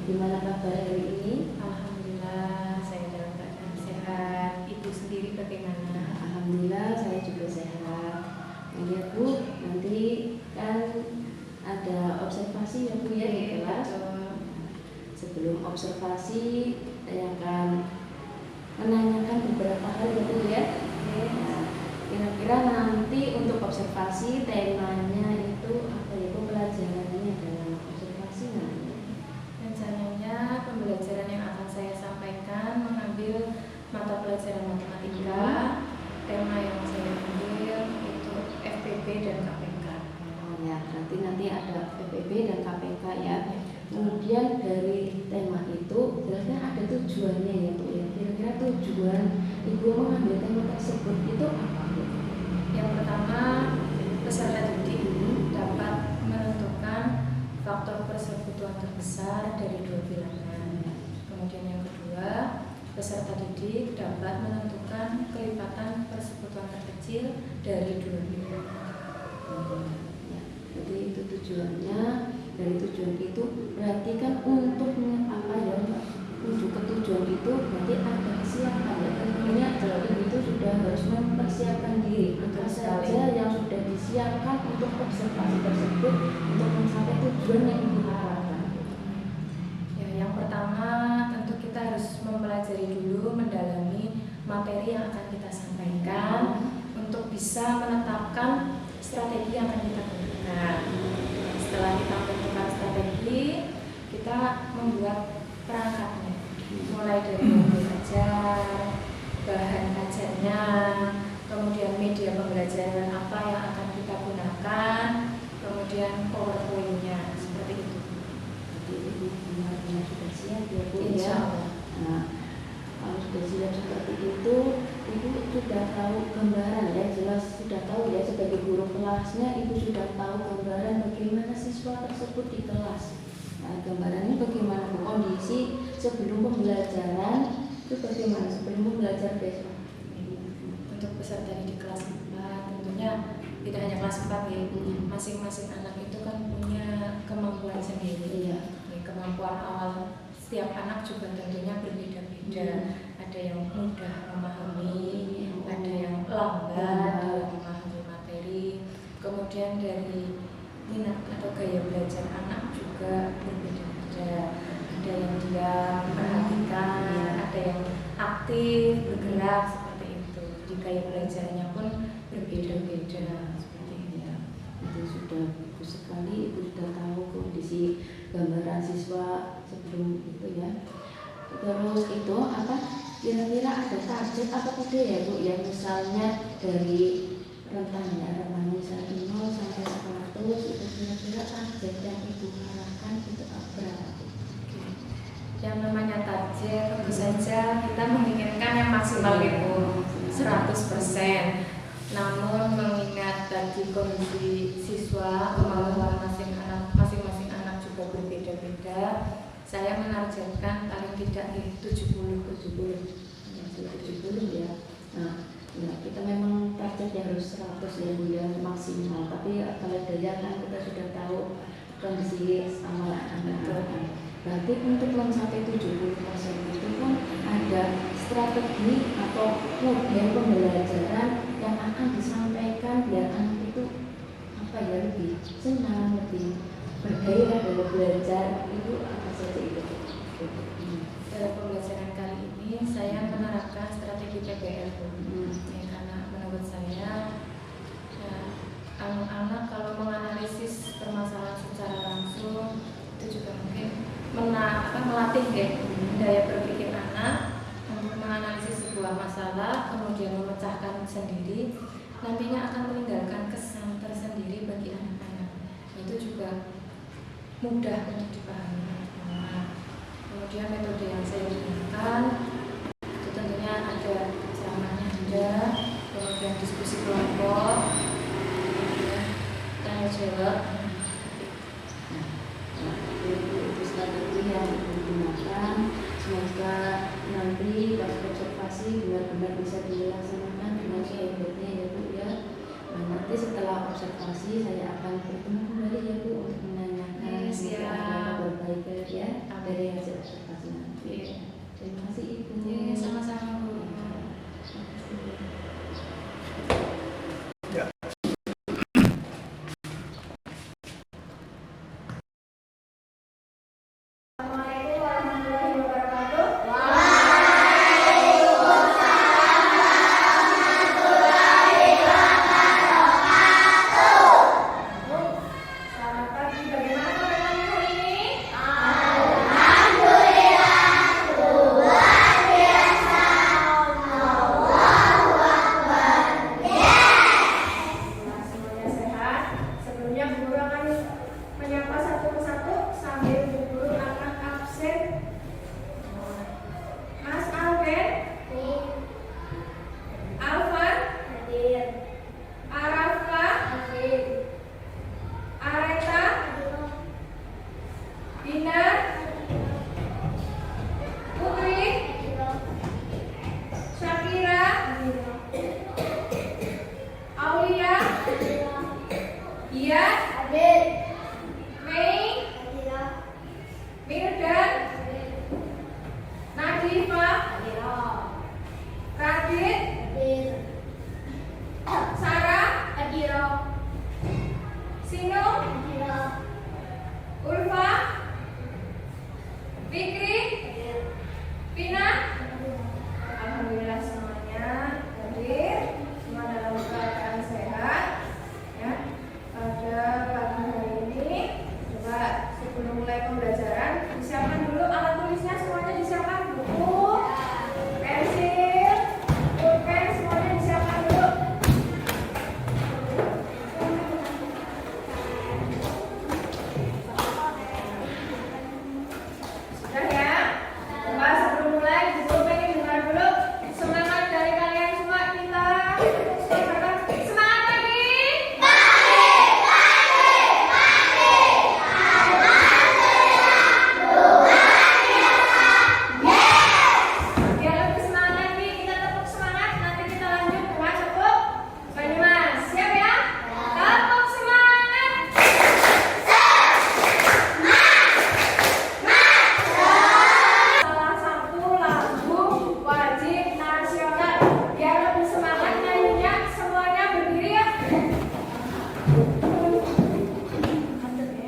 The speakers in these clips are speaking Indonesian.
Gimana kabar hari ini? Alhamdulillah, saya dalam keadaan sehat. Ibu sendiri bagaimana? Alhamdulillah saya juga sehat. Ya Bu, nanti kan ada observasi ya Bu ya di kelas. Sebelum observasi saya akan menanyakan beberapa hal ya Bu ya. Nah, kira-kira nanti untuk observasi temanya itu apa ya Bu, pelajarannya dalam observasi nanti? Rencananya pembelajaran yang akan saya sampaikan mengambil mata pelajaran matematika. Tema yang saya ambil itu FPB dan KPK. Oh ya, berarti nanti ada FPB dan KPK ya. Kemudian dari tema itu berarti ada tujuannya ya Bu ya. Kira-kira tujuan Ibu mengambil tema tersebut itu apa Bu? Yang pertama, peserta didik dapat menentukan faktor persekutuan terbesar dari dua bilangan. Kemudian yang kedua, peserta didik dapat menentukan kelipatan persekutuan terkecil dari dua bilangan. Ya, jadi itu tujuannya. Dari tujuan itu berarti kan untuk apa ya, menuju ke tujuan itu berarti ada kesiapan ya. Tentunya itu sudah harus mempersiapkan diri. Apa saja yang sudah disiapkan untuk observasi tersebut untuk mencapai tujuan yang Ibu harapkan? Ya, yang pertama tentu kita harus mempelajari dulu, mendalami materi yang akan kita sampaikan untuk bisa menetapkan strategi yang akan kita gunakan. Setelah kita menentukan strategi, kita membuat perangkatnya, mulai dari buku ajar, bahan ajarnya, kemudian media pembelajaran apa yang akan kita gunakan, kemudian PowerPoint-nya, seperti itu. Jadi Ibu benar-benar sudah siap ya Bu ya. Insya Allah. Nah, kalau sudah siap seperti itu, Ibu sudah tahu gambaran ya, jelas sudah tahu ya sebagai guru kelasnya, Ibu sudah tahu gambaran bagaimana siswa tersebut di kelas. Nah, gambarannya bagaimana Bu? Kondisi sebelum pembelajaran itu bagaimana sebelum pembelajaran besok? Untuk peserta di kelas 4, tentunya tidak hanya kelas 4 ya, masing-masing anak itu kan punya kemampuan sendiri. Iya. Kemampuan awal setiap anak juga tentunya berbeda-beda. Ada yang mudah memahami, ada yang lambat dalam memahami materi. Kemudian dari minat atau gaya belajar anak juga berbeda-beda. Ada yang diam, perhatikan, ada yang aktif, bergerak, seperti itu. Jadi gaya belajarnya pun berbeda-beda, seperti itu. Ya, itu sudah bagus sekali. Ibu sudah tahu kondisi gambaran siswa sebelum itu ya. Terus itu apa? Kira-kira ada target apa tidak ya Bu? Ya misalnya dari rentannya misalnya 0 sampai 100 itu kira-kira target yang Ibu harapkan itu berapa Bu? Yang namanya target tentu saja kita menginginkan yang maksimal itu 100%. Namun mengingat tadi kondisi siswa, kemampuan masing-masing anak juga berbeda-beda, saya menargetkan paling tidak di 70 ya. Nah, ya, kita memang targetnya harus 100 ya Bu ya, maksimal. Tapi kalau daya kan kita sudah tahu kondisi awal anak-anak. Berarti untuk mencapai 70% itu kan ada strategi atau model pembelajaran yang akan disampaikan biar anak itu apa ya, lebih senang, lebih bergairah dalam belajar. Itu apa saja itu? Dalam pembelajaran kali ini saya menerapkan strategi PBL karena menurut saya anak-anak kalau menganalisis permasalahan secara langsung itu juga mungkin melatih daya berpikir anak untuk menganalisis sebuah masalah, kemudian memecahkan sendiri, nantinya akan meninggalkan kesan tersendiri bagi anak-anak. Itu juga mudah untuk dipahami. Kemudian metode yang saya gunakan itu tentunya ada ceramahnya, kemudian diskusi kelompok, kemudian tanya jawab. Itu strategi yang digunakan. Semoga nanti pas observasi benar-benar bisa dilaksanakan dengan sebaik-baiknya ya Bu ya. Nah, nanti setelah observasi saya akan bertemu kembali ya Bu untuk menanyakan kabar baik ya dari observasi nanti. Terima kasih Ibu. Iya, sama-sama Bu. Assalamualaikum warahmatullahi wabarakatuh. Selamat pagi. Bagaimana keadaan hari ini? Alhamdulillah, semuanya sehat. Sebelumnya Bu Guru akan menyapa satu persatu sambil Bu Guru akan absen. Mas Alvin, Alvan, Arafa, Areta, Binar, Putri, Syakira, Aulia, Dia, Mei, Mirdan, Nadifa, Radit, Sarah, Sino, Ulfa, Fikri, Pina. Alhamdulillah semuanya hadir, semua dalam keadaan sehat. Ya, pada pagi hari ini, coba sebelum mulai pembelajaran disiapkan dulu alat tulisnya, semuanya disiapkan, buku, pensil, pulpen, semuanya disiapkan dulu. Sudah ya? Coba sebelum mulai, Ibu pengen dengar dulu semangat dari kalian semua. Kita semangat lagi. Biar lebih semangat lagi, kita tepuk semangat. Nanti kita lanjut dengan tepuk Banyumas. Siap ya? Tepuk semangat. Salah satu lagu wajib nasional. Biar lebih semangat nyanyinya, semuanya berdiri ya.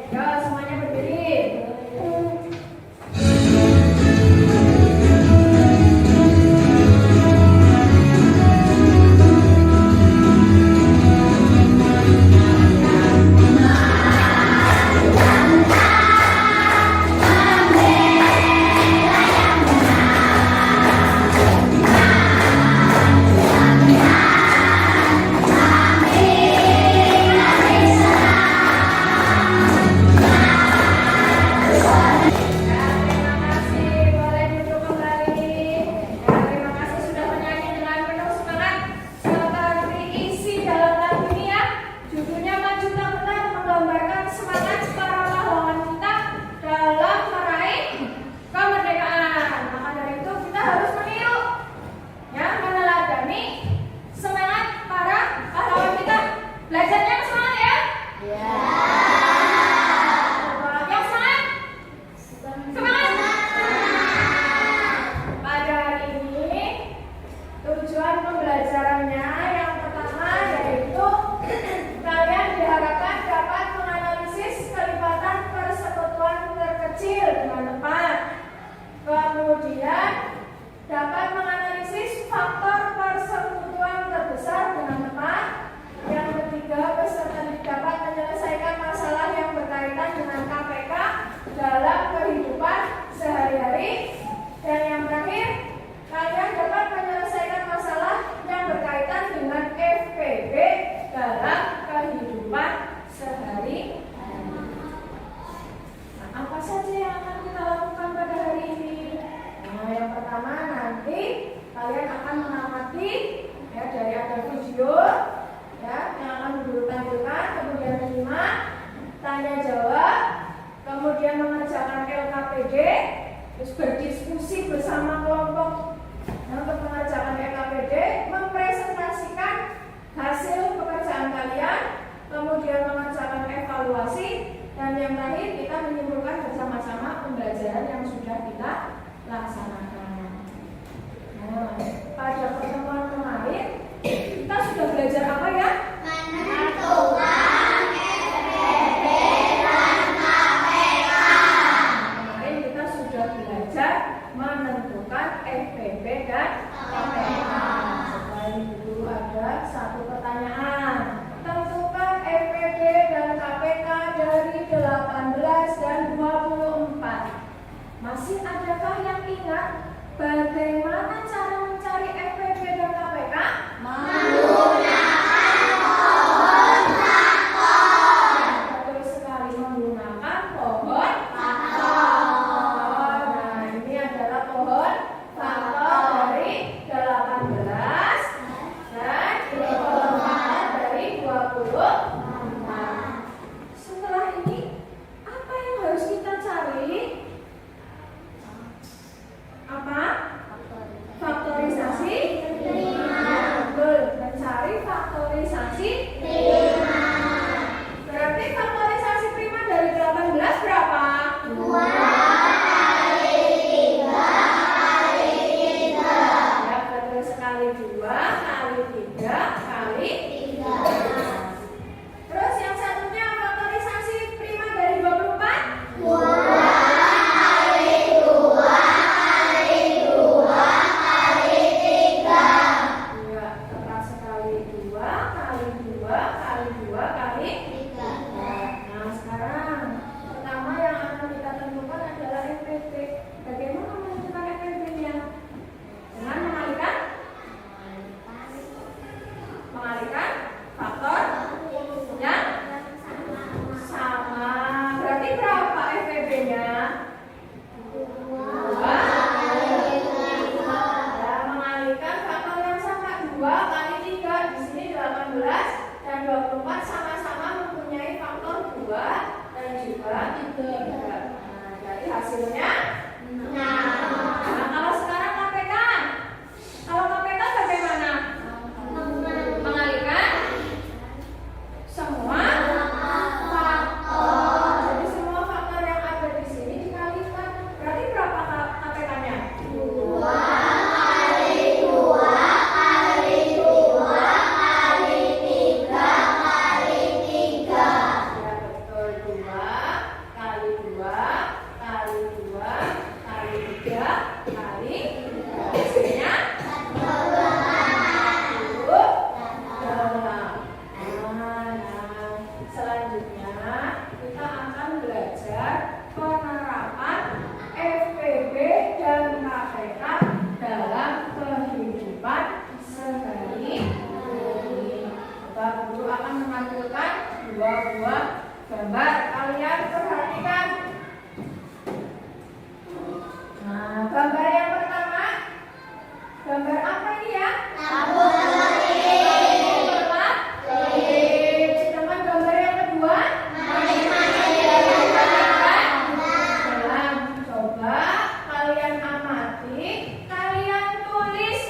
Ya, semuanya berdiri. Terima kasih, boleh duduk kembali. Terima kasih sudah menyanyi dengan penuh semangat. Seperti isi dalam lagu ini ya, judulnya Maju Tak Benar, menggambarkan semangat para pahlawan kita dalam meraih kemerdekaan. Maka dari itu kita harus meniru, ya, meneladani semangat para pahlawan kita. Belajarnya semangat ya. Yang semangat. Semangat! Pada hari ini tujuan pembelajarannya yang pertama yaitu kalian diharapkan dapat menganalisis kelipatan persekutuan terkecil dengan tepat. Kemudian dapat menganalisis faktor persekutuan terbesar dengan tepat. Yang ketiga, peserta dapat menyelesaikan masalah yang berkaitan dengan KPK dalam kehidupan sehari-hari. Dan yang terakhir, kalian dapat menyelesaikan masalah yang berkaitan dengan FPB dalam kehidupan sehari-hari. Nah, apa saja yang akan kita lakukan pada hari ini? Nah, yang pertama nanti kalian akan mengamati ya dari ada video ya yang akan Guru tampilkan, kemudian menyimak, tanya jawab, kemudian mengerjakan LKPD, terus berdiskusi bersama kelompok untuk mengerjakan LKPD, mempresentasikan hasil pekerjaan kalian, kemudian mengerjakan evaluasi, dan yang terakhir kita menyimpulkan bersama-sama pembelajaran yang sudah kita laksanakan. Nah, pada pertemuan kemarin kita sudah belajar apa ya? Menentukan FPP dan KPK. Kemarin kita sudah belajar menentukan FPP dan KPK. Setelah itu ada satu pertanyaan. Tentukan FPP dan KPK dari 18 dan 24. Masih adakah yang ingat bagaimana cara mencari FPP dan KPK? Menggunakan pohon faktor. Betul sekali, menggunakan pohon Faktor. faktor. Nah, ini adalah pohon faktor dari 18 dan ini pohon faktor dari 24. Setelah ini, apa yang harus kita cari? Apa? Faktorisasi prima. Betul, mencari faktorisasi prima. Berarti faktorisasi prima dari 18 berapa? 2 kali 3 kali 3. Ya, betul sekali, 2 kali 3 kali 3. Terus yang satunya faktorisasi prima dari 24? 2 kali 2 kali 2 kali 3. Ya, tepat sekali, 2 kali 2 kali 2 kali 3. Nah, sekarang pertama yang akan kita tentukan adalah FPP. Bagaimana menentukan FPP-nya? Dengan mengalihkan faktor yang sama. Berarti berapa FPP-nya? 2 ya, mengalihkan faktor yang sama 2 kali 3. Di sini 18 dan 24 sama-sama mempunyai faktor 2 dan juga 3. Nah, jadi hasilnya 6. Nah, kalau sekarang KPK. Kalau KPK bagaimana? Mengalihkan semua faktor. Jadi semua faktor yang ada di sini dikalikan. Berarti berapa KPK-nya? 2 kali 2 kali 2 kali 3 kali 3. Ya, betul, 2 kali 2 kali 2 kali 3 kali 3. Hasilnya 48. Nah, selanjutnya kita akan belajar penerapan FPP dan KPK dalam kehidupan sehari-hari. Bapak Guru akan menampilkan 2 buah gambar. Kalian perhatikan. Nah, gambar yang pertama, gambar apa ini ya? Sedangkan gambar yang kedua, coba kalian amati, kalian tulis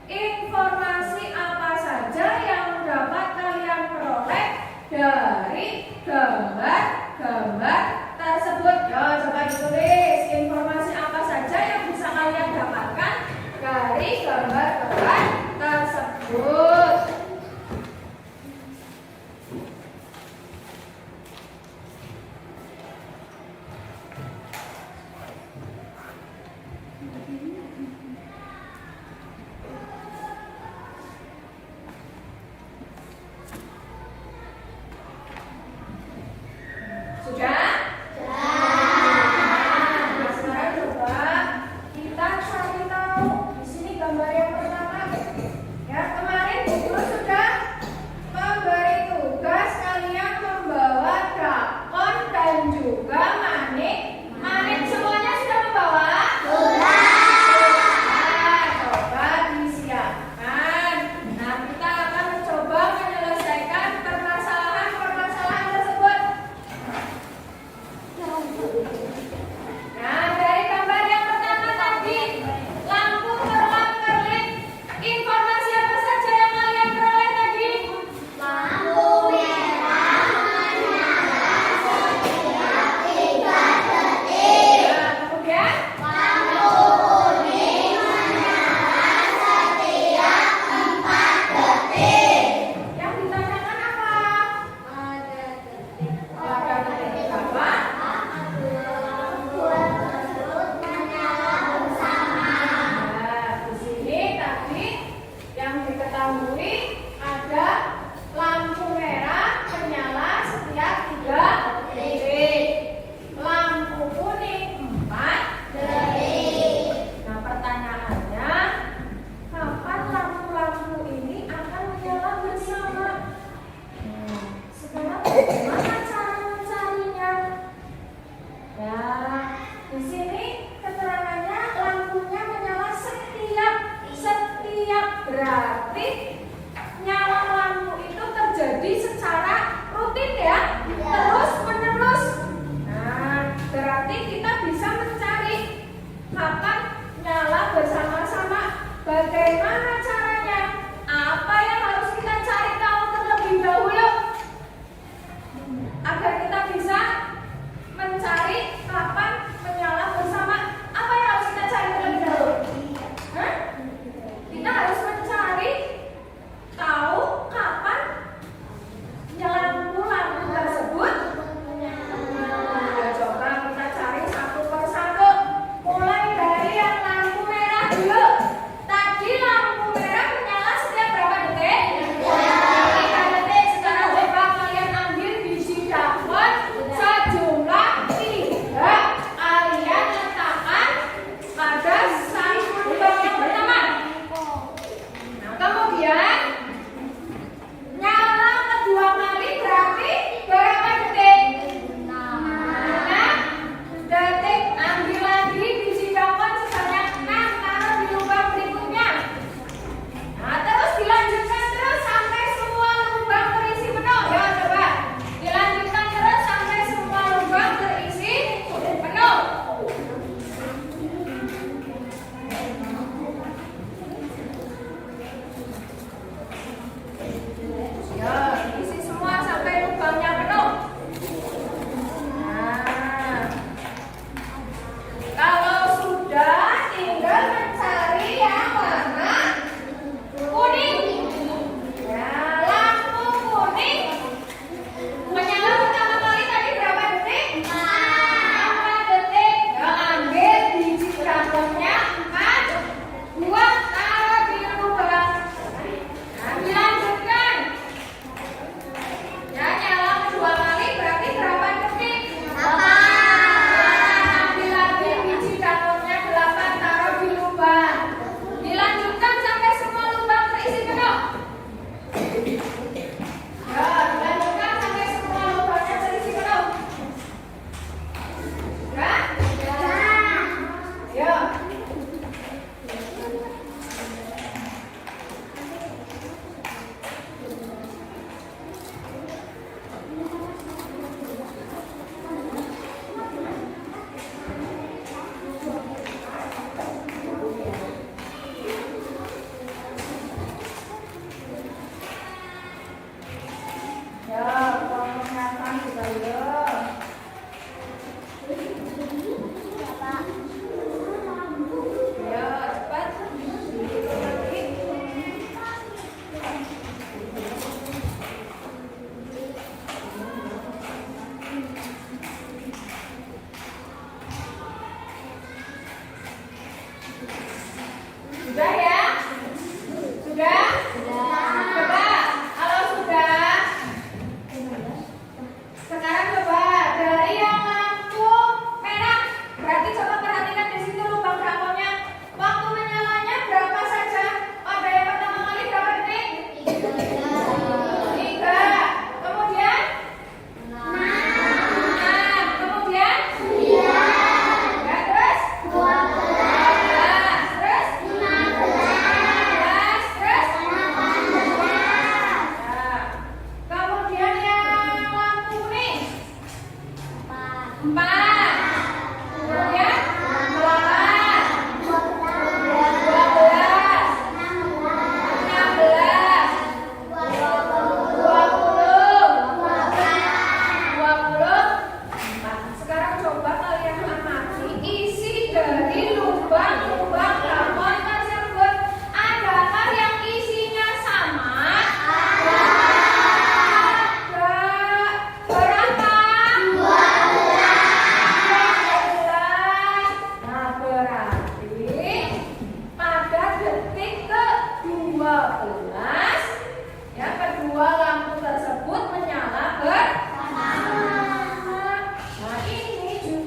informasi apa saja yang dapat kalian peroleh dari gambar-gambar tersebut. Yo, coba ditulis informasi apa saja yang bisa kalian dapatkan dari gambar-gambar tersebut. Sudah? Nah, sekarang coba kita cari tahu. Di sini gambar yang pertama. Ya, kemarin Guru sudah memberi tugas kalian membawa drakon dan juga manik. Manik semuanya sudah membawa? Nah, coba disiapkan. Nah, kita akan mencoba menyelesaikan permasalahan-permasalahan tersebut. Nah, dari gambar yang pertama tadi, lampu kerlap-kerlip. Informasi apa saja yang kalian peroleh tadi? Lampu merah menyala setiap 3 detik. Nah, kemudian Lampu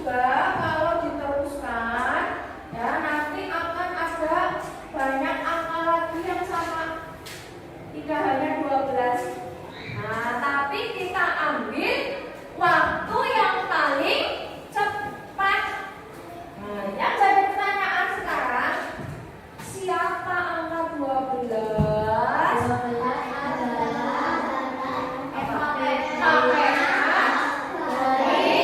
juga kalau diteruskan ya nanti akan ada banyak angka lagi yang sama, tidak hanya 12. Nah, tapi kita ambil waktu yang paling cepat. Nah, yang jadi pertanyaan sekarang, siapa angka 12? 12 adalah dari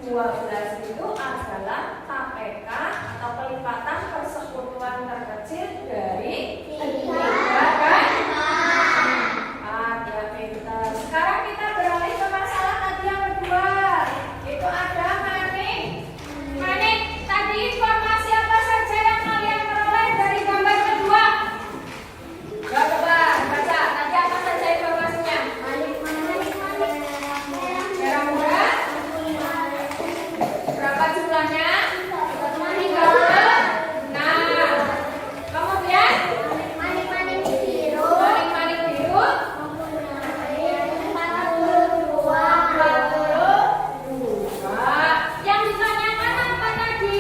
12 itu adalah KPK atau kelipatan persekutuan terkecil dari 3 kan? Ya pintar. Sekarang kita beralih ke masalah tadi yang kedua. Itu ada manik. Manik, tadi informasi apa saja yang kalian peroleh dari gambar kedua? Coba baca. Tadi apa saja informasinya? Merah muda. Berapa jumlahnya? 36. Nah, kemudian manik-manik biru. 42. Yang ditanyakan apa tadi?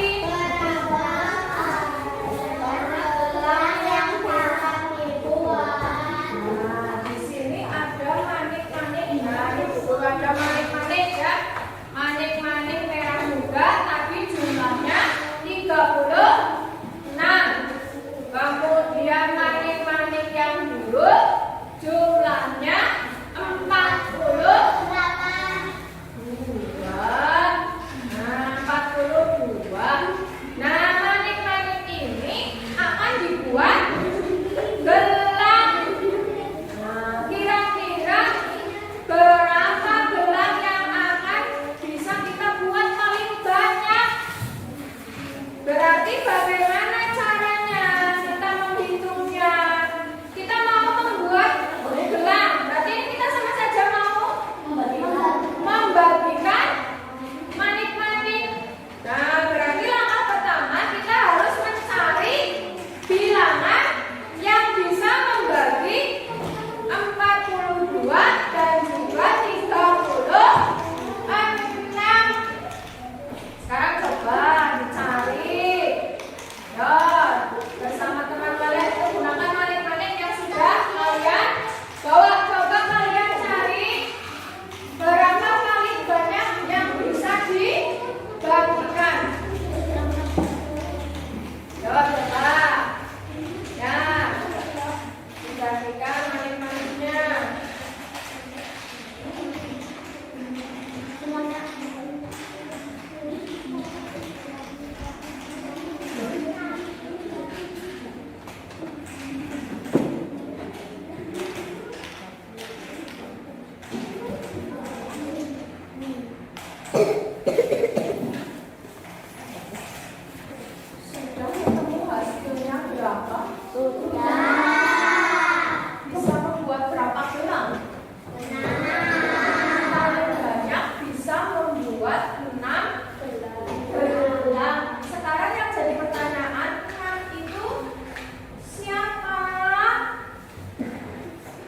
Nah, di sini ada manik-manik. Nah, di buku ada manik-manik ya. Manik-manik merah muda, tapi jumlahnya 36. Kemudian manik-manik yang biru, jumlahnya 42. Nah, 42. Nah, manik-manik ini akan dibuat gelang. Nah, kira-kira berapa gelang yang akan bisa kita buat paling banyak? Berarti bagaimana caranya kita menghitungnya? Kita mau membuat gelang, berarti kita sama saja mau membagikan manik-manik. Nah, berarti langkah pertama kita harus mencari bilangan yang bisa membagi 42 dan juga 36. Sekarang coba dicari. Ya, bersama teman kalian gunakan manik-manik yang sudah kalian bawa. Coba kalian cari berapa kali banyak yang bisa dibagikan. Coba. Ya, dibagikan manik-maniknya. Sudah ketemu hasilnya berapa? Bisa membuat berapa gelang? Paling banyak bisa membuat 6 gelang. Sekarang yang jadi pertanyaan, 6 itu siapa?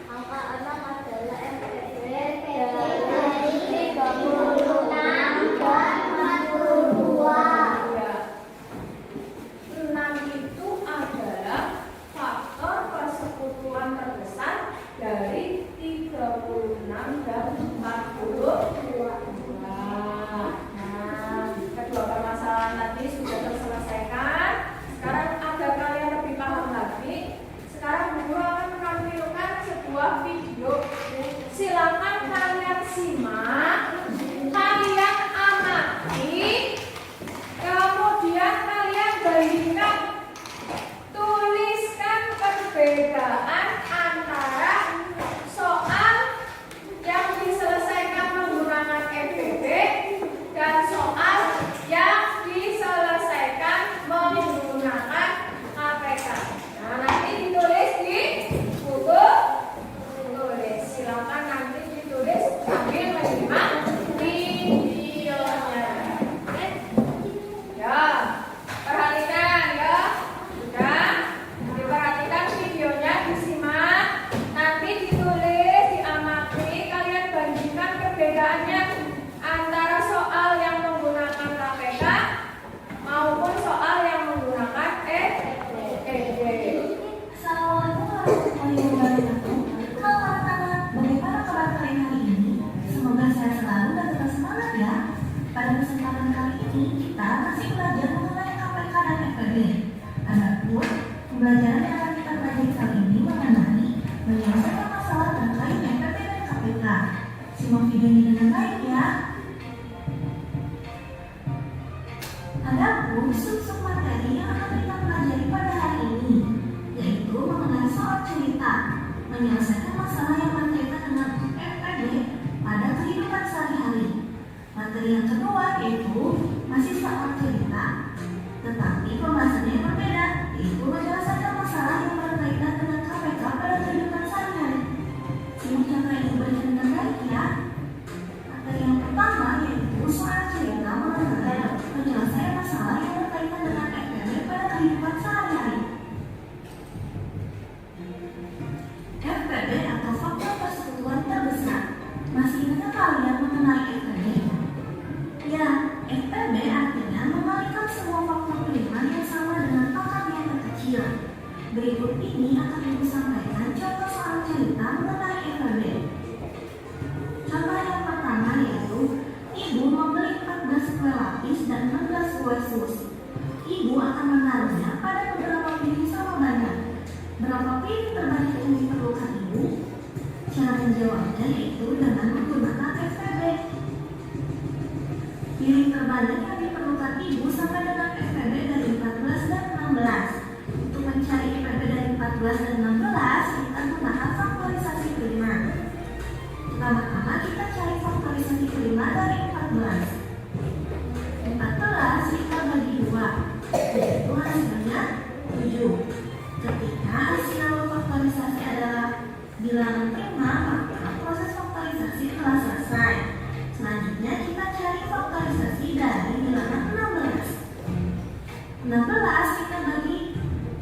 Angka 6 adalah FPB dari 36 dan perbedaannya antara soal yang menggunakan KPK maupun soal yang menggunakan EG. Assalamualaikum warahmatullahi wabarakatuh. Halo anak-anak, bagaimana kabar kalian hari ini? Semoga sehat selalu dan tetap semangat ya. Pada kesempatan kali ini kita masih belajar mengenai KPK dan FPB. Adapun pembelajaran yang akan kita pelajari kali ini mengenai menyelesaikan masalah terkait FPB dan KPK. Simak videonya dengan baik ya. Adapun sub-sub materi yang akan kita pelajari pada hari ini, yaitu mengenai soal cerita, menyelesaikan masalah yang berkaitan dengan FPB pada kehidupan sehari-hari. Materi yang kedua yaitu masih soal cerita, tetapi pembahasannya yang berbeda, yaitu menyelesaikan masalah yang berkaitan dengan KPK pada kehidupan sehari-hari. Simak yang lain dibaca dengan baik ya. Materi yang pertama yaitu soal cerita mengenai menyelesaikan masalah yang berkaitan dengan FPB pada kehidupan sehari-hari. FPB atau faktor persekutuan terbesar. Masih ingat kalian mengenai FPB? Ya, FPB artinya membalikan semua faktor prima yang sama dengan pangkat yang terkecil. Berikut ini akan ibu sampaikan contoh soal cerita mengenai FPB. Contoh yang pertama yaitu ibu membeli 14 kue lapis dan 16 kue sus. Ibu akan menaruhnya pada beberapa piring sama banyak. Berapa piring terbanyak yang diperlukan ibu? Cara menjawabnya yaitu dengan menggunakan FPB. Piring terbanyak yang diperlukan ibu sampai dengan FPB dari 14 dan 16. Untuk mencari FPB dari 14 dan 16, kita gunakan faktorisasi prima. Pertama-tama kita cari faktorisasi prima dari 14. 14 kita bagi 2, yaitu hasilnya 7. Ketika hasil faktorisasi adalah bilangan prima, maka proses faktorisasi telah selesai. Selanjutnya kita cari faktorisasi dari bilangan 16. 16 kita bagi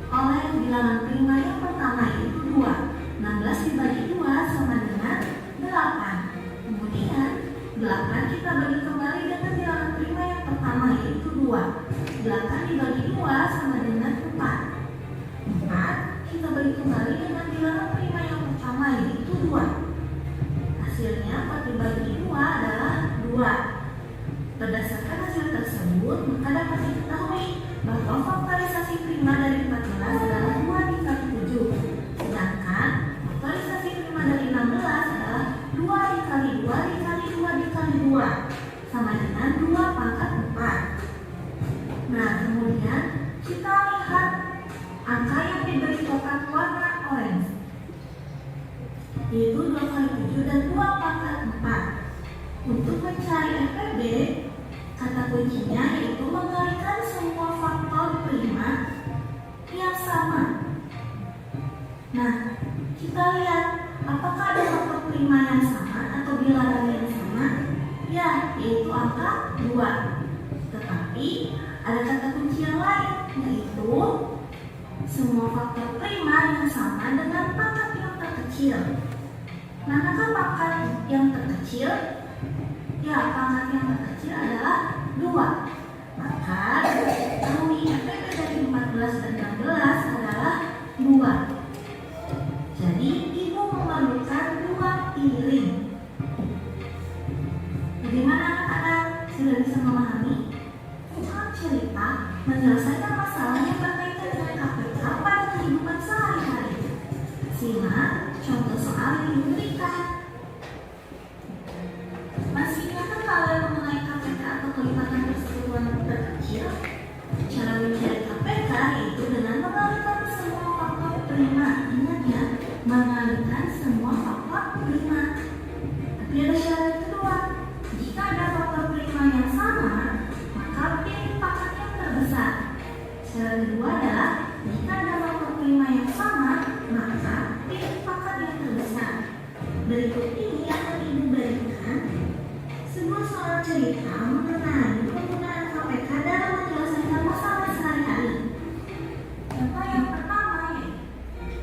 oleh bilangan prima yang pertama yaitu 2. 16 dibagi 2 sama dengan 8. Kemudian 8 kita bagi kembali dengan bilangan prima yang pertama yaitu 2. 8 dibagi 2 sama dengan 4. 4 kita bagi kembali dengan bilangan prima yang pertama yaitu 2. Hasilnya 4 dibagi 2 adalah 2. Berdasarkan hasil tersebut, maka dapat diketahui bahwa faktorisasi prima dari 14 adalah 2 dikali 7. Sedangkan faktorisasi prima dari 16 adalah 2 dikali 2 dikali 2 dikali 2 sama dengan 2 pangkat 4. Nah, kemudian kita lihat angka yang diberi kotak warna orange, yaitu 2 kali 7 dan 2 pangkat 4. Untuk mencari FPB, kata kuncinya yaitu mengalikan semua faktor prima yang sama. Nah, kita lihat apakah ada faktor prima yang sama atau bilangan yang sama? Ya, yaitu angka 2. Tetapi ada kata kunci yang lain, yaitu semua faktor prima yang sama dengan pangkat yang terkecil. Manakah pangkat yang terkecil? Ya, pangkat yang terkecil adalah 2. Maka ketahui FPB dari 14 dan 16 adalah 2. Jadi ibu memerlukan 2 piring. Bagaimana anak-anak? Sudah bisa memahami? Soal cerita menyelesaikan masalah yang berkaitan dengan KPK pada kehidupan sehari-hari. Simak contoh soal yang diberikan. Masih ingat kalian mengenai KPK atau kelipatan persekutuan terkecil? Cara mencari KPK yaitu dengan mengalihkan semua faktor prima. Ingat ya, mengalihkan semua faktor prima. Tapi ada syarat kedua. Jika ada faktor prima yang sama, maka pilih pangkat yang terbesar. Syarat kedua adalah jika ada faktor prima yang sama, maka pilih pangkat yang terbesar. Berikut ini akan ibu berikan sebuah soal cerita mengenai penggunaan KPK dalam menyelesaikan masalah sehari-hari. Contoh yang pertama yaitu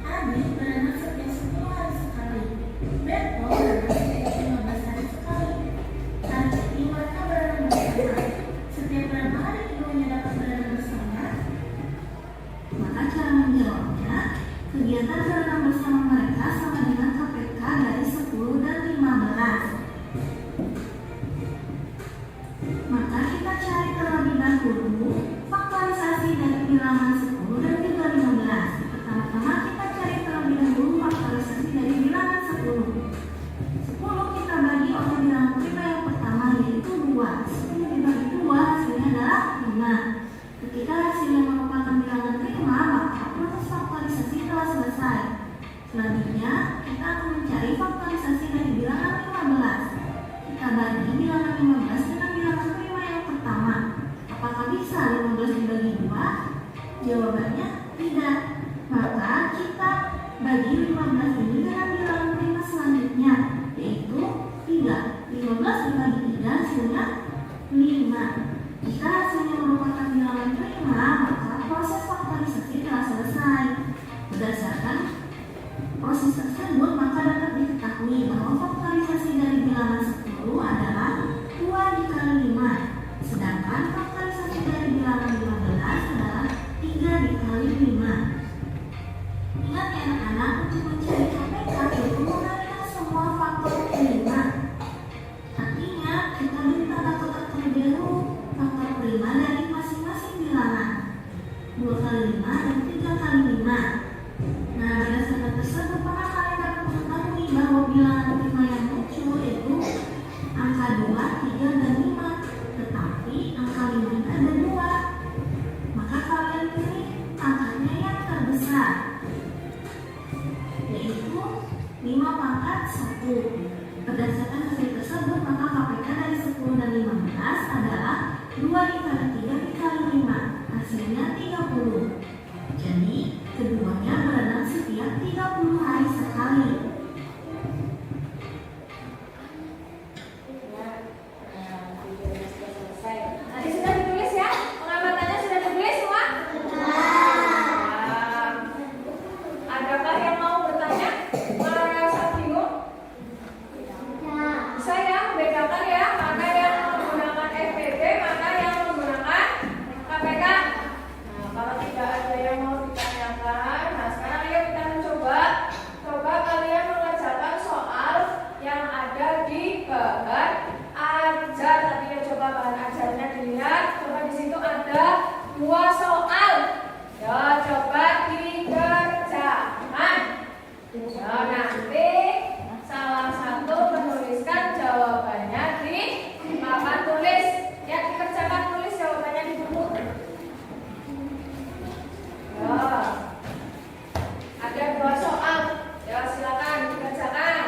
Adi beranak setiap 10 hari sekali, Beto beranak setiap 15 hari sekali, bilangan 10 dan juga 15. Pertama-tama kita cari terlebih dahulu faktorisasi dari bilangan 10. 10 kita bagi oleh bilangan prima yang pertama, yaitu 2. 10 dibagi 2 hasilnya adalah 5. Ketika hasilnya merupakan bilangan prima, maka proses faktorisasi telah selesai. Selanjutnya, kita akan mencari faktorisasi dari bilangan 15. Kita bagi bilangan 15 dengan bilangan prima yang pertama. Apakah bisa 15 dibagi 2? Jawabannya tidak. Maka kita bagi 15 ini dengan bilangan prima selanjutnya, yaitu 3. 15 dibagi 3 hasilnya 5. Jika hasilnya merupakan bilangan prima, maka proses faktorisasi telah selesai. Berdasarkan proses tersebut, maka dapat diketahui bahwa faktorisasi dari bilangan 10 adalah 2 dikali 5, sedangkan faktorisasi dari bilangan 15 adalah 3 dikali 5. Ingat ya anak-anak, untuk mencari KPK itu menggunakan semua faktor prima. Artinya, kita minta faktor terlebih dahulu faktor prima dari masing-masing bilangan, 2 kali 5 dan 3 kali 5. Nah, berdasarkan tersebut, maka kalian dapat mengetahui bahwa bilangan prima yang muncul itu angka 2, 3, dan 5. Tetapi angka 5 ada 2. Maka kalian pilih angkanya yang terbesar, yaitu 5 pangkat 1. Berdasarkan hasil tersebut, maka KPK dari 10 dan 15 adalah 2 dikali 3 dikali 5. Hasilnya 30. Jadi, keduanya berenang setiap 30 hari sekali. Tadi sudah ditulis ya? Pengamatannya sudah ditulis semua? Adakah yang mau bertanya? Merasa bingung? Bisa ya, membedakan ya, mana yang menggunakan FPP, mana yang menggunakan KPK. Nah, kalau tidak ada yang mau ditanyakan, nah sekarang ayo kita mencoba. Coba kalian mengerjakan soal yang ada di bahan ajar. Tadi ya, coba bahan ajarnya dilihat. Coba di situ ada 2 soal. Ya, coba dikerjakan. Ya, nanti salah satu menuliskan jawabannya di papan tulis. Ya, dikerjakan, tulis jawabannya di buku. Ya, ada 2 soal. Ya, silakan dikerjakan.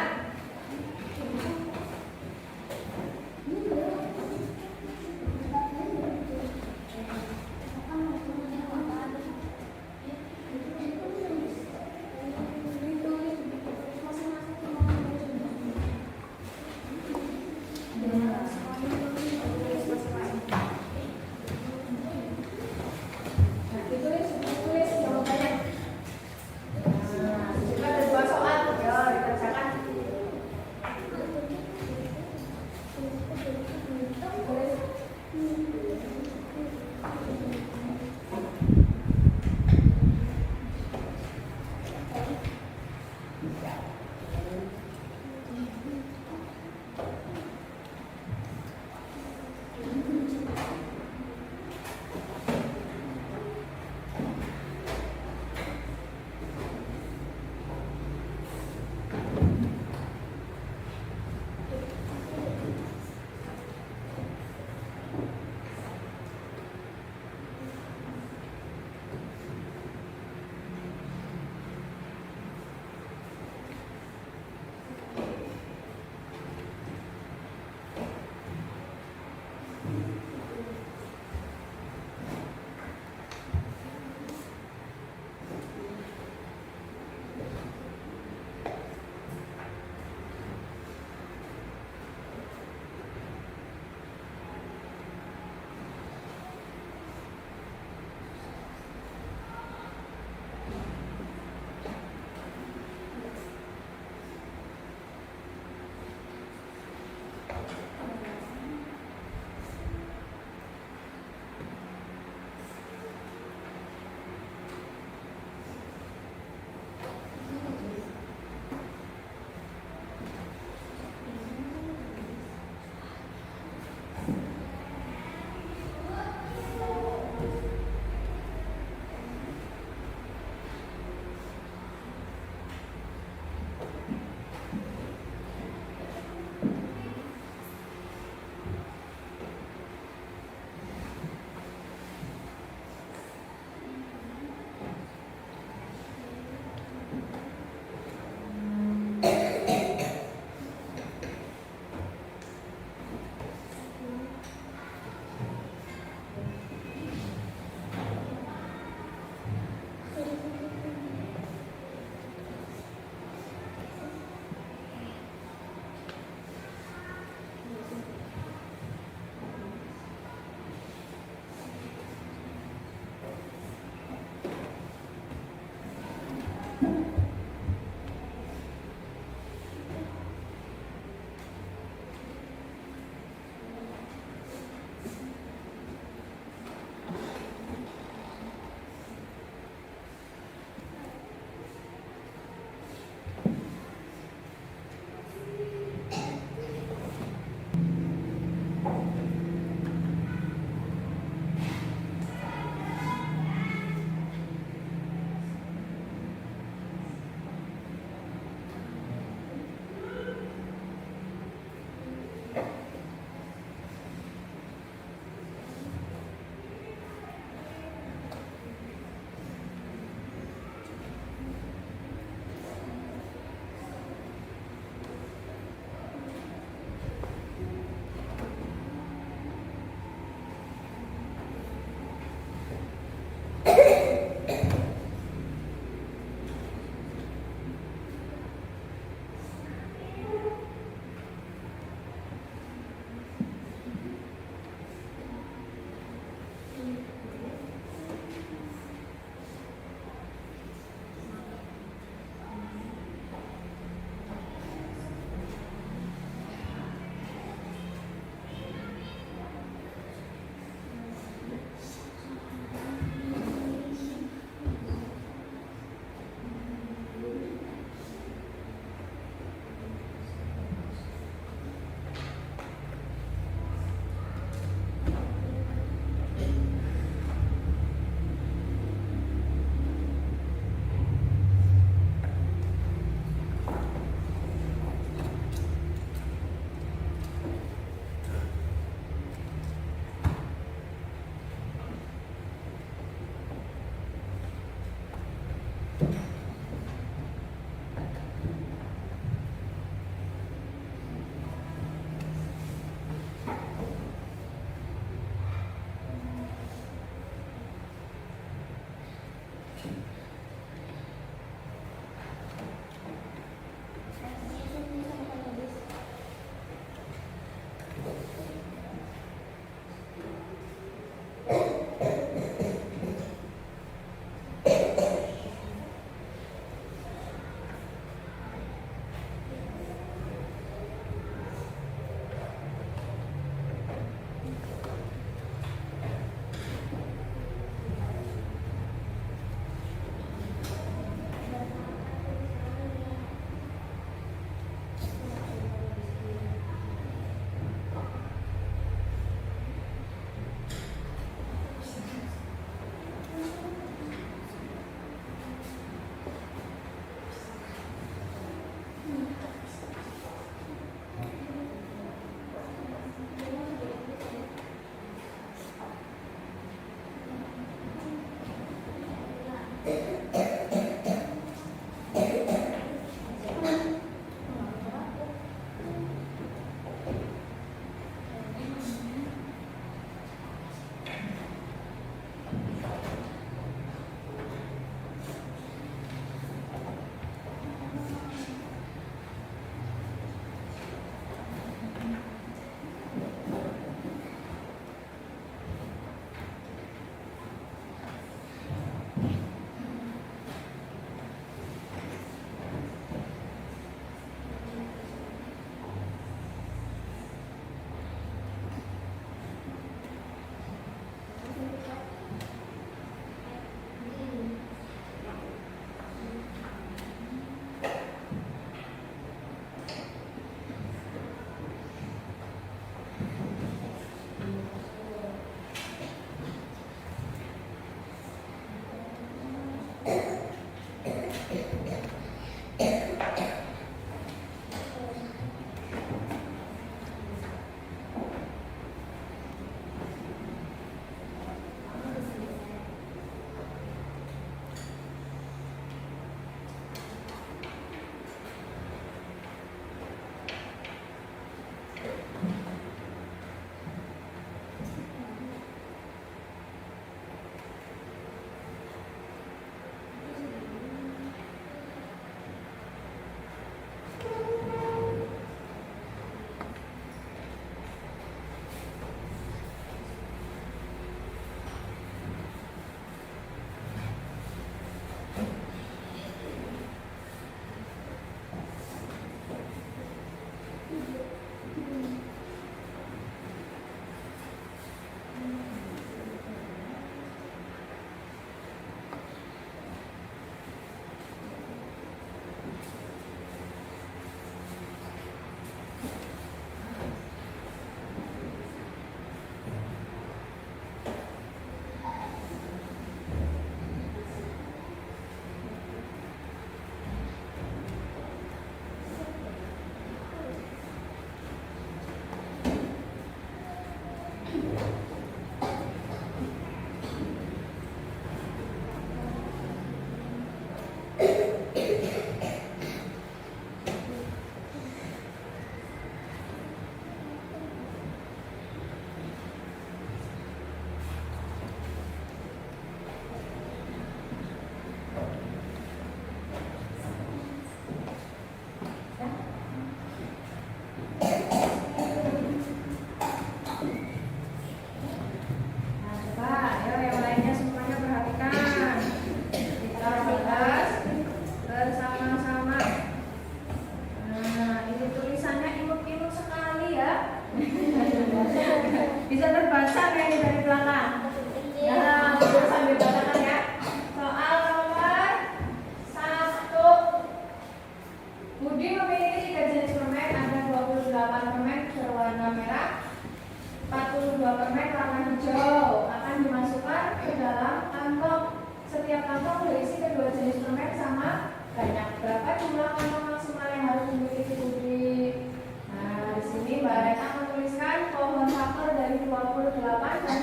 2 permen warna hijau akan dimasukkan ke dalam kantong. Setiap kantong berisi kedua jenis permen sama banyak. Berapa jumlah kantong maksimal yang harus dimiliki publik? Nah, di sini Mbak Reta menuliskan pohon faktor dari 28 dan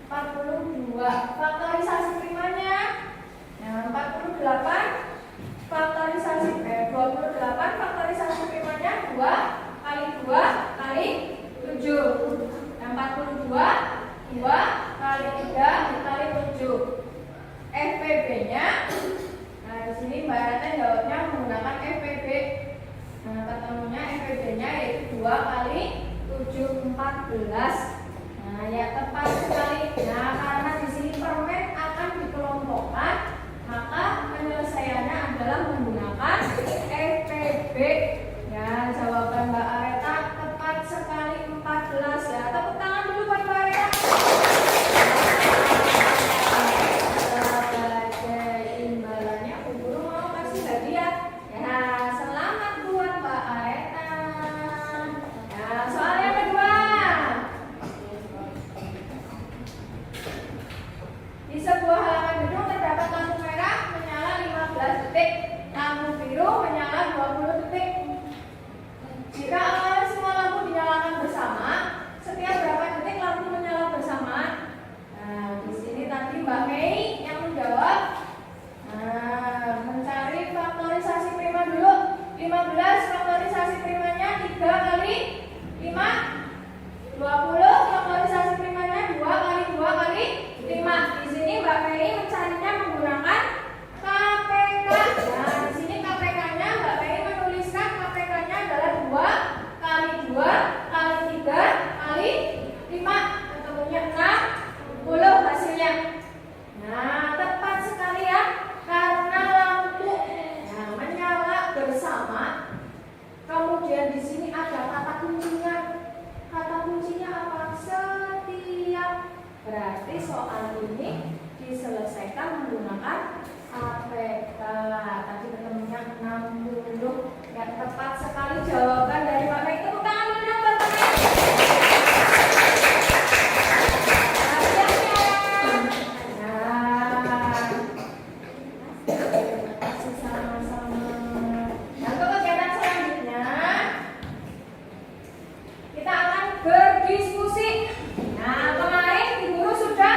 42. Faktorisasi primanya. Nah, 28 faktorisasi 28 faktorisasi primanya 2 kali 2 kali 7. Yang 42 2 kali 3 kali 7. FPB-nya, nah di sini Mbak Reta jawabnya menggunakan FPB. Nah, ketemunya FPB-nya yaitu 2 kali 7 14. Nah, ya tepat sekali. Nah, karena di sini permen akan dikelompokkan, maka penyelesaiannya adalah menggunakan FPB. Ya, jawaban Mbak Areta tepat sekali 14 ya. Tepuk tangan dulu buat Mbak Areta. Sebagai imbalannya Bu Guru mau kasih hadiah. Ya, selamat buat Mbak Areta. Ya, soal yang kedua. Di sebuah halaman gedung terdapat lampu merah menyala 15 detik, lampu biru menyala 20 detik. Jika awalnya semua lampu dinyalakan bersama, setiap berapa detik lampu menyala bersamaan? Nah, di sini tadi Mbak Mei yang menjawab. Nah, mencari faktorisasi prima dulu. 15 faktorisasi primanya 3 kali 5 20. Faktorisasi primanya 2 kali 2 kali 5. Di sini Mbak Mei mencarinya menggunakan KPK. Nah, di sini KPK-nya Mbak Mei menuliskan KPK-nya adalah 2 kali 2 kali 3 kali 5. Ketemunya 60 hasilnya. Nah, tepat sekali ya. Karena lampu menyala bersama. Kemudian di sini ada kata kuncinya. Kata kuncinya apa? Setiap. Berarti soal ini diselesaikan menggunakan APK. Tadi ketemunya 60. Yang tepat sekali jawaban dari Mbak Mei. Tepuk tangan dulu dong Mbak Mei. Hadiahnya. Nah, terima kasih sama-sama. Nah, untuk kegiatan selanjutnya kita akan berdiskusi. Nah, kemarin Ibu Guru sudah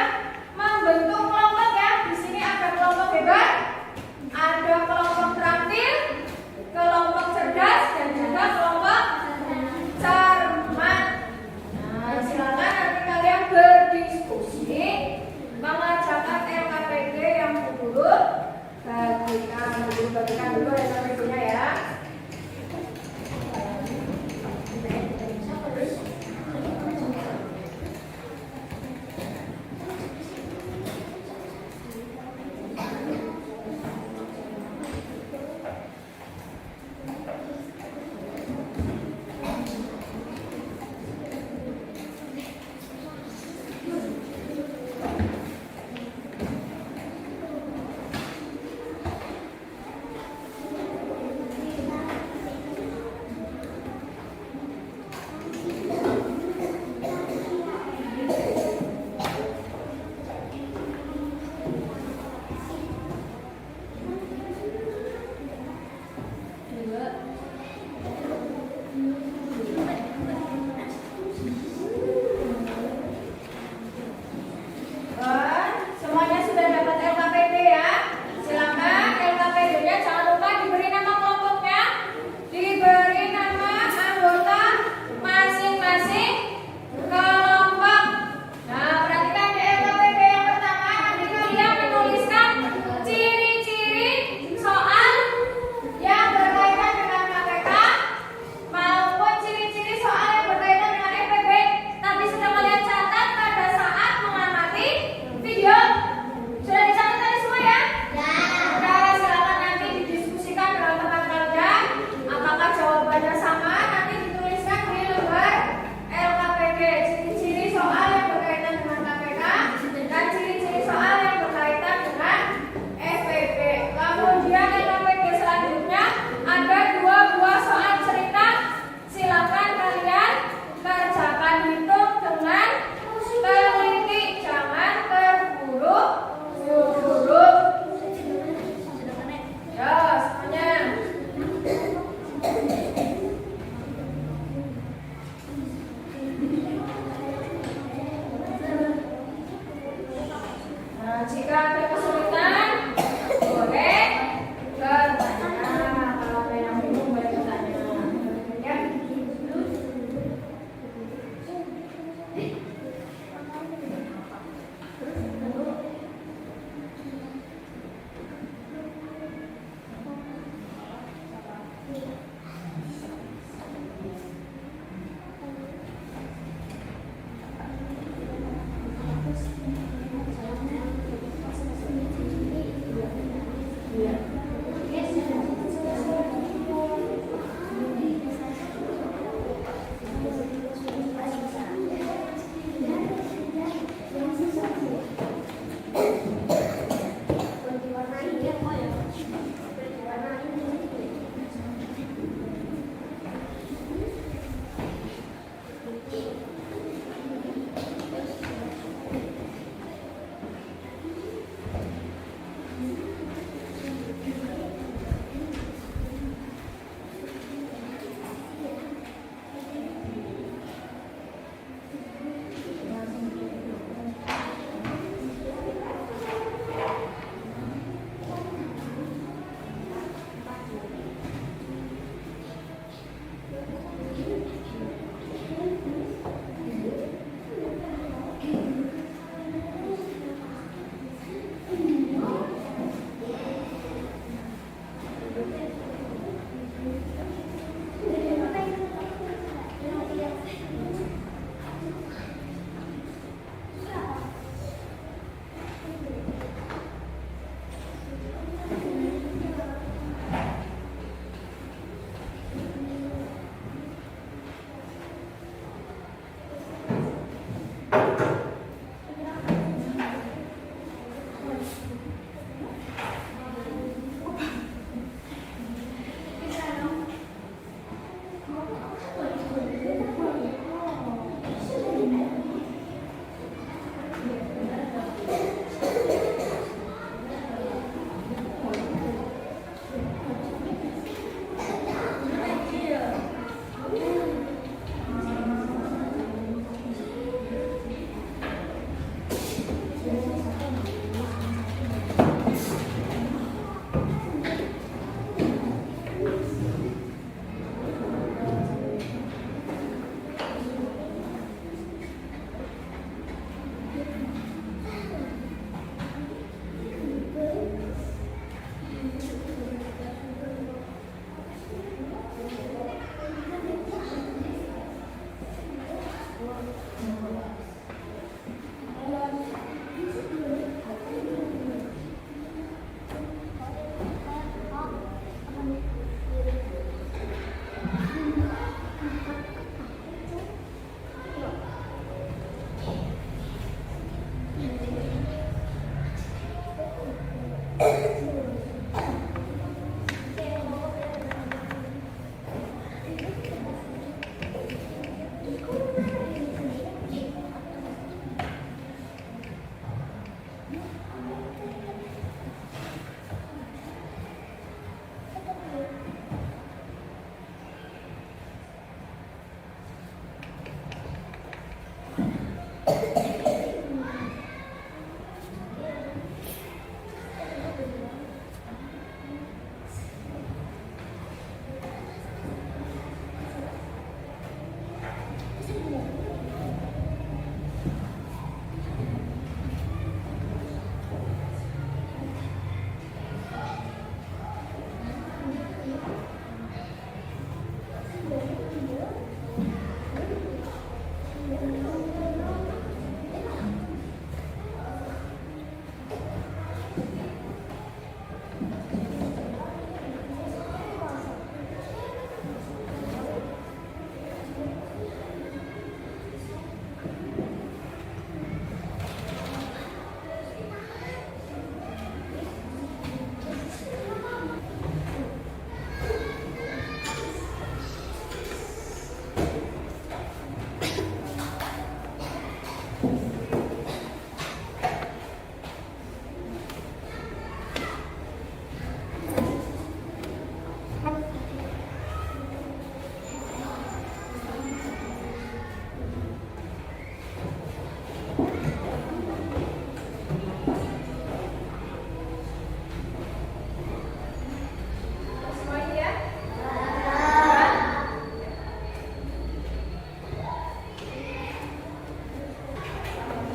membentuk kelompok ya. Di sini ada kelompok hebat, ada kelompok terampil, kelompok cerdas, dan juga kelompok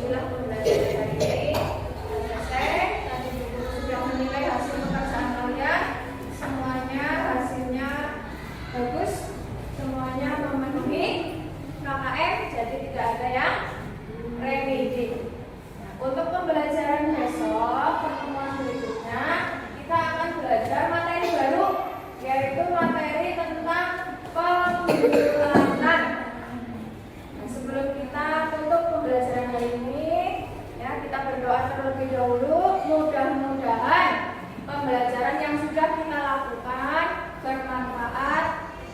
Alhamdulillah pembelajaran hari ini sudah selesai. Tadi guru sudah menilai hasil pekerjaan kalian. Semuanya hasilnya bagus, semuanya memenuhi KKM, jadi tidak ada yang remedi. Nah, untuk pembelajaran besok, pertemuan berikutnya, kita akan belajar materi baru, yaitu materi tentang pembulatan. Nah, sebelum kita tutup pembelajaran hari ini, ya kita berdoa terlebih dahulu. Mudah-mudahan pembelajaran yang sudah kita lakukan bermanfaat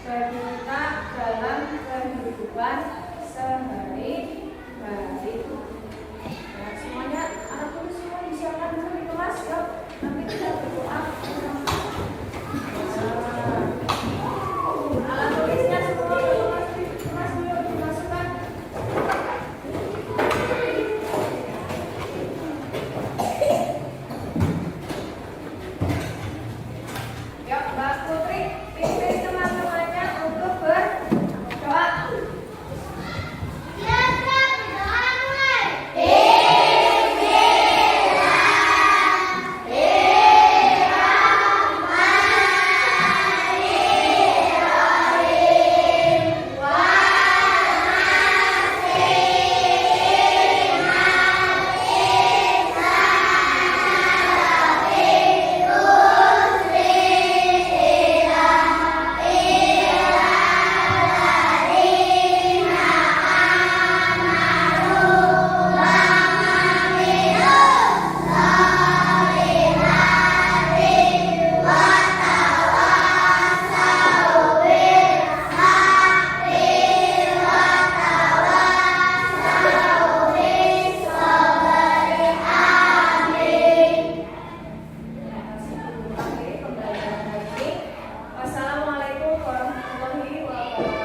bagi kita dalam kehidupan sehari-hari. Nah, semuanya anak tulis semua disiapkan dulu di kelas ya. Nanti kita berdoa. Alat tulisnya semua ke kelas dulu dimasukkan. Ya, Mbak Putri, pimpin teman-temannya untuk berdoa. Wassalamualaikum warahmatullahi wabarakatuh.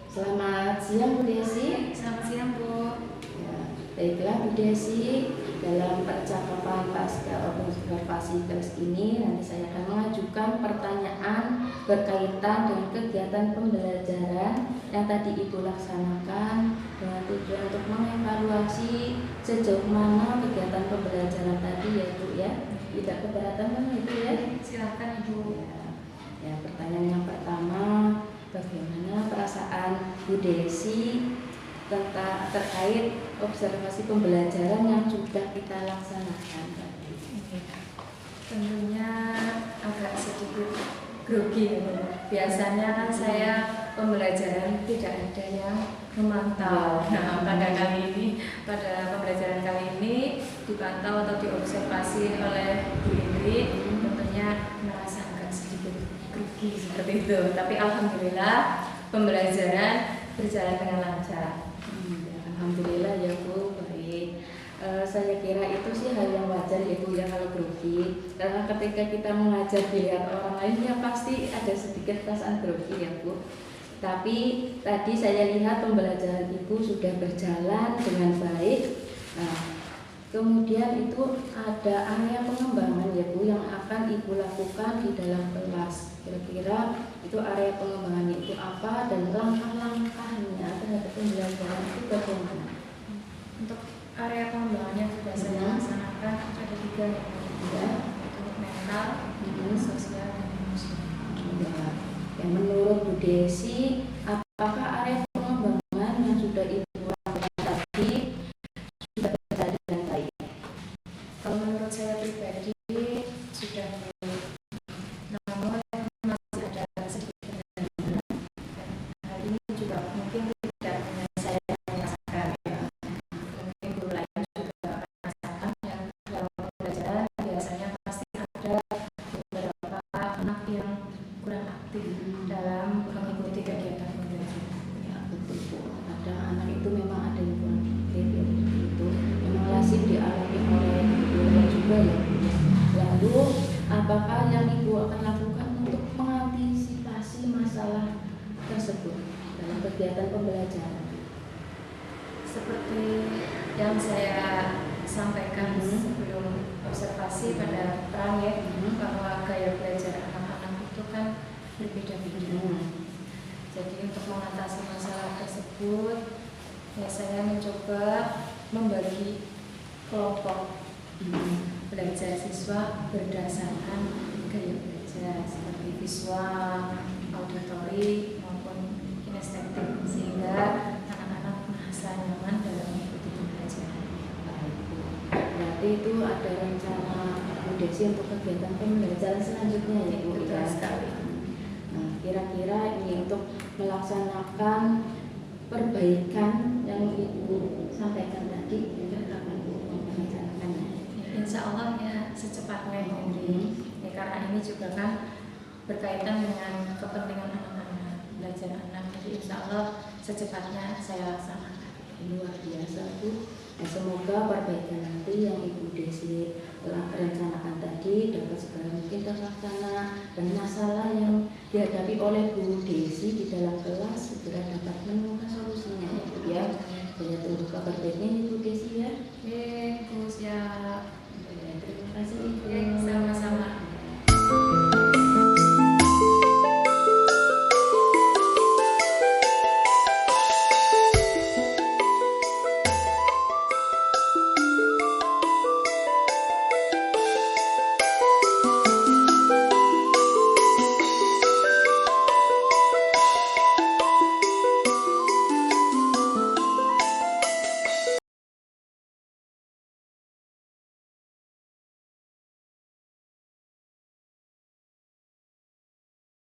Selamat siang Bu Desi. Selamat siang Bu. Ya, baiklah Bu Desi, dalam percakapan pasca observasi kelas ini nanti saya akan mengajukan pertanyaan berkaitan dengan kegiatan pembelajaran yang tadi Ibu laksanakan dengan tujuan untuk mengevaluasi sejauh mana kegiatan pembelajaran tadi ya Bu ya. Tidak keberatan kan Ibu ya? Silakan Ibu. Ya, pertanyaan yang pertama, bagaimana perasaan Bu Desi terkait observasi pembelajaran yang sudah kita laksanakan tadi? Tentunya agak sedikit grogi ya Bu. Biasanya kan saya pembelajaran tidak ada yang memantau. Nah, pada pembelajaran kali ini dipantau atau diobservasi oleh Bu Indri, tentunya merasa agak sedikit grogi seperti itu. Tapi alhamdulillah pembelajaran berjalan dengan lancar. Alhamdulillah ya Bu, baik. Saya kira itu sih hal yang wajar ya Bu ya kalau grogi. Karena ketika kita mengajar dilihat orang lain ya pasti ada sedikit perasaan grogi ya Bu. Tapi tadi saya lihat pembelajaran Ibu sudah berjalan dengan baik. Nah, kemudian itu ada area pengembangan ya Bu yang akan Ibu lakukan di dalam kelas. Kira-kira itu area pengembangannya itu apa dan langkah-langkahnya terhadap pembelajaran itu bagaimana? Untuk area pengembangannya sudah saya laksanakan ada 3 Ya. untuk mental, sosial, dan emosional. Ya. Yang menurut Bu Desi, apakah area pengembangan yang sudah Ibu lakukan tadi sudah berjalan dengan baik? Kalau menurut saya pribadi sudah baik, namun masih ada sedikit kendala. Hal ini juga mungkin tidak hanya saya yang merasakan, ya. Mungkin guru lain juga merasakan yang dalam pembelajaran biasanya pasti ada beberapa anak yang kurang aktif dalam mengikuti kegiatan pembelajaran. Ya betul Bu. Ada anak itu memang ada yang kurang aktif ya seperti itu. Memang lazim dialami oleh guru juga ya Bu. Lalu apakah yang Ibu akan lakukan untuk mengantisipasi kegiatan pembelajaran? Seperti yang saya sampaikan sebelum observasi pada perang ya, bahwa gaya belajar anak-anak itu kan berbeda-beda. Jadi untuk mengatasi masalah tersebut, ya saya mencoba membagi kelompok belajar siswa berdasarkan gaya belajar seperti visual, auditori maupun kinestetik, sehingga anak-anak merasa nyaman dalam mengikuti pembelajaran. Berarti itu ada rencana Bu Desi untuk kegiatan pembelajaran selanjutnya ya Bu? Betul sekali. Nah, kira-kira ini untuk melaksanakan perbaikan yang Ibu sampaikan tadi, kapan Bu merencanakannya? Insya Allah ya secepatnya Henry. Ya, karena ini juga kan berkaitan dengan kepentingan anak-anak, belajar anak. Jadi insya Allah secepatnya saya laksanakan. Luar biasa Bu. Nah, semoga perbaikan nanti yang Ibu Desi telah rencanakan tadi dapat segera mungkin terlaksana, dan masalah yang dihadapi oleh Bu Desi di dalam kelas segera dapat menemukan solusinya ya Bu ya. Saya tunggu kabar baiknya Ibu Desi ya. Oke, Gus ya. Terima kasih Ibu. Oke,